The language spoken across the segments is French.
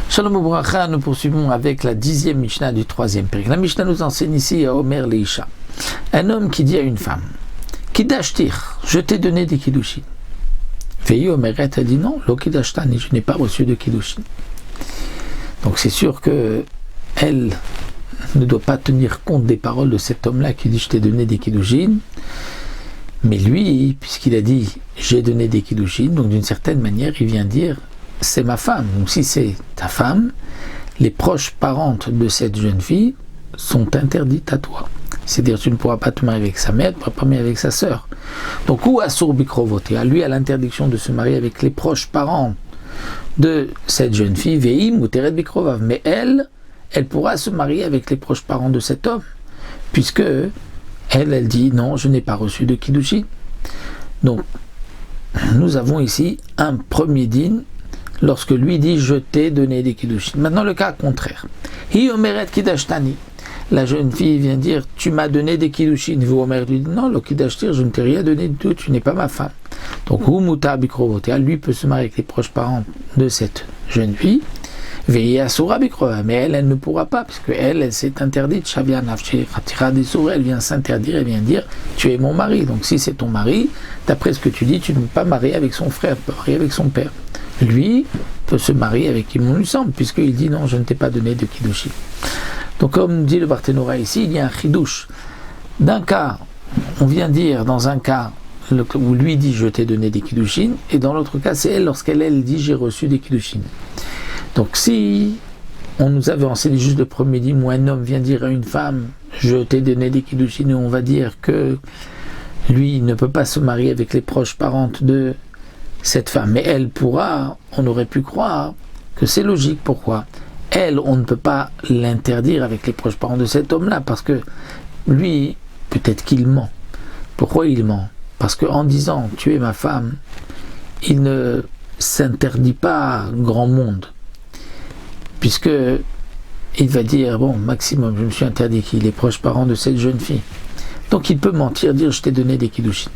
Shalom Ubracha, nous poursuivons avec la 10e Mishnah du 3e période. La Mishnah nous enseigne ici à Omer Leisha. Un homme qui dit à une femme, Kidashtir, je t'ai donné des Kiddushin. Veillez Omeret a dit non, lo Kidashtani, je n'ai pas reçu de Kiddushin. Donc c'est sûr que elle ne doit pas tenir compte des paroles de cet homme-là qui dit je t'ai donné des Kiddushin. Mais lui, puisqu'il a dit j'ai donné des Kiddushin, donc d'une certaine manière il vient dire c'est ma femme. Donc si c'est ta femme, les proches parentes de cette jeune fille sont interdites à toi. C'est-à-dire tu ne pourras pas te marier avec sa mère, tu ne pourras pas te marier avec sa sœur. Donc ou Asur Bikrovoté, à lui à l'interdiction de se marier avec les proches parents de cette jeune fille, Veim ou Teret Bikrovav. Mais elle pourra se marier avec les proches parents de cet homme, puisque elle dit non, je n'ai pas reçu de Kiddushin. Donc nous avons ici un premier din lorsque lui dit je t'ai donné des Kiddushin. Maintenant le cas contraire. Hi omeret Kidashtani. La jeune fille vient dire tu m'as donné des Kiddushin. Vous Omer lui dit non, le Kidashtir, je ne t'ai rien donné du tout, tu n'es pas ma femme. Donc Humuta Bikrovotea, lui peut se marier avec les proches parents de cette jeune fille. Veillez à Soura Bikrova, mais elle ne pourra pas, puisque elle s'est interdite. Shavia Nafshi Khatira des Soura, elle vient s'interdire, elle vient dire tu es mon mari. Donc si c'est ton mari, d'après ce que tu dis, tu ne peux pas marier avec son frère, tu peux marier avec son père. Lui peut se marier avec qui il lui semble, puisqu'il dit non, je ne t'ai pas donné de Kiddushin. Donc comme dit le Barthénora ici, il y a un chidouche. D'un cas, on vient dire dans un cas où lui dit je t'ai donné des Kiddushin, et dans l'autre cas c'est elle lorsqu'elle dit j'ai reçu des Kiddushin. Donc si on nous avait enseigné juste le premier dîme où un homme vient dire à une femme je t'ai donné des Kiddushin, et on va dire que lui ne peut pas se marier avec les proches parentes de cette femme, mais elle pourra, on aurait pu croire que c'est logique. Pourquoi ? Elle, on ne peut pas l'interdire avec les proches parents de cet homme-là, parce que lui, peut-être qu'il ment. Pourquoi il ment ? Parce qu'en disant tu es ma femme, il ne s'interdit pas grand monde, puisque il va dire bon, maximum, je me suis interdit qu'il est proche parent de cette jeune fille. Donc il peut mentir, dire je t'ai donné des Kiddushin.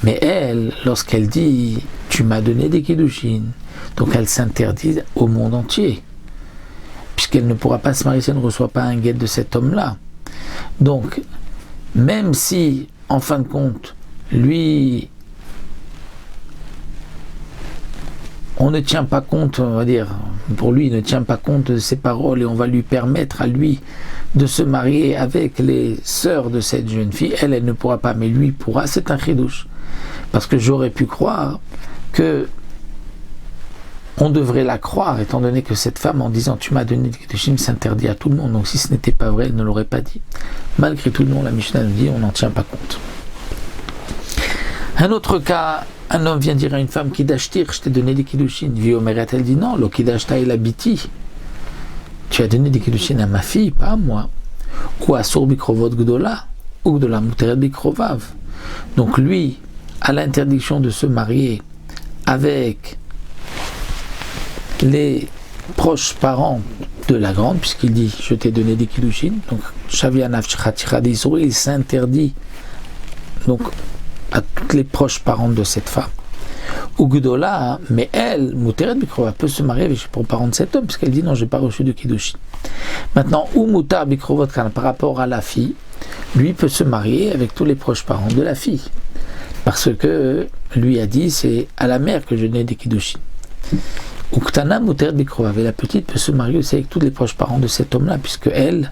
Mais elle, lorsqu'elle dit tu m'as donné des Kiddushin, donc elle s'interdit au monde entier, puisqu'elle ne pourra pas se marier si elle ne reçoit pas un guet de cet homme-là. Donc, même si, en fin de compte, lui, on ne tient pas compte, on va dire, pour lui, il ne tient pas compte de ses paroles, et on va lui permettre à lui de se marier avec les sœurs de cette jeune fille, elle ne pourra pas, mais lui pourra, c'est un chidouche. Parce que j'aurais pu croire que on devrait la croire, étant donné que cette femme, en disant tu m'as donné des Kiddushin, s'interdit à tout le monde. Donc si ce n'était pas vrai, elle ne l'aurait pas dit. Malgré tout, non, la Mishnah nous dit on n'en tient pas compte. Un autre cas, un homme vient dire à une femme Kidashtir, je t'ai donné des Kiddushin. Viomeret, elle dit non, lo Kidashta il habiti. Tu as donné des Kiddushin à ma fille, pas à moi. Ou à Sour Bikrovot Gdola, ou de la Muteret Bikrovav. Donc lui, à l'interdiction de se marier avec les proches parents de la grande, puisqu'il dit je t'ai donné des Kiddushin, donc il s'interdit donc à toutes les proches parentes de cette femme. Ou Gdola, mais elle, Muteret Bikrova, peut se marier avec les parents de cet homme, puisqu'elle dit non, j'ai pas reçu de Kiddushin. Maintenant, ou Mutar Bikrovot, par rapport à la fille, lui peut se marier avec tous les proches parents de la fille, parce que lui a dit c'est à la mère que je donne des Kiddushin. Uktana Muteret Bikrovav, et la petite peut se marier aussi avec tous les proches parents de cet homme-là, puisque elle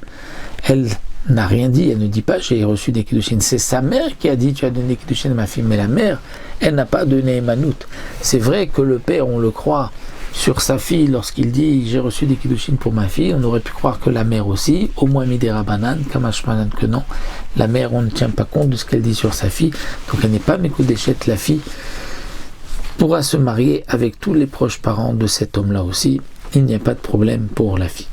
n'a rien dit, elle ne dit pas j'ai reçu des Kiddushin. C'est sa mère qui a dit tu as donné des Kiddushin à ma fille, mais la mère, elle n'a pas donné Emanout. C'est vrai que le père, on le croit sur sa fille lorsqu'il dit j'ai reçu des Kiddushin pour ma fille, on aurait pu croire que la mère aussi, au moins Midera Banan, Kamashmanan que non. La mère, on ne tient pas compte de ce qu'elle dit sur sa fille, donc elle n'est pas Mekoudéchet, la fille pourra se marier avec tous les proches parents de cet homme-là aussi. Il n'y a pas de problème pour la fille.